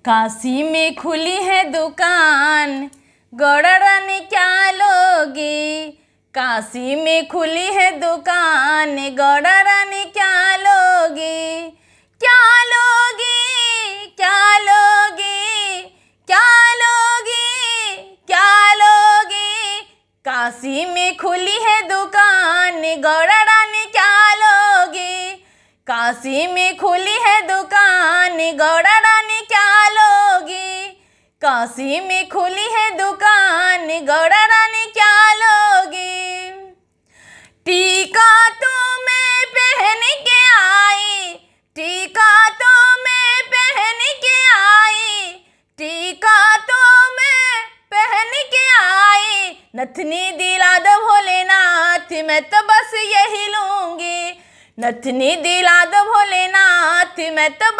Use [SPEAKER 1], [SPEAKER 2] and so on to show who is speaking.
[SPEAKER 1] काशी में खुली है दुकान, गौड़ा रानी क्या लोगी। काशी में खुली है दुकान, गौड़ा रानी क्या लोगी। क्या लोगी, क्या लोगी, क्या लोगी, क्या लोगी। काशी में खुली है दुकान, गौड़ा रानी क्या लोगी। काशी में खुली है दुकान, गौड़ा रानी क्या लोगी। काशी में खुली है दुकान, गौड़ा रानी क्या लोगी। टीका तो मैं पहन के आई, टीका तो मैं पहन के आई, टीका तो मैं पहन के आई। नथनी दिला दो भोलेनाथ, मैं तो बस यही लूंगी। नथनी दिला दो भोलेनाथ, मैं तो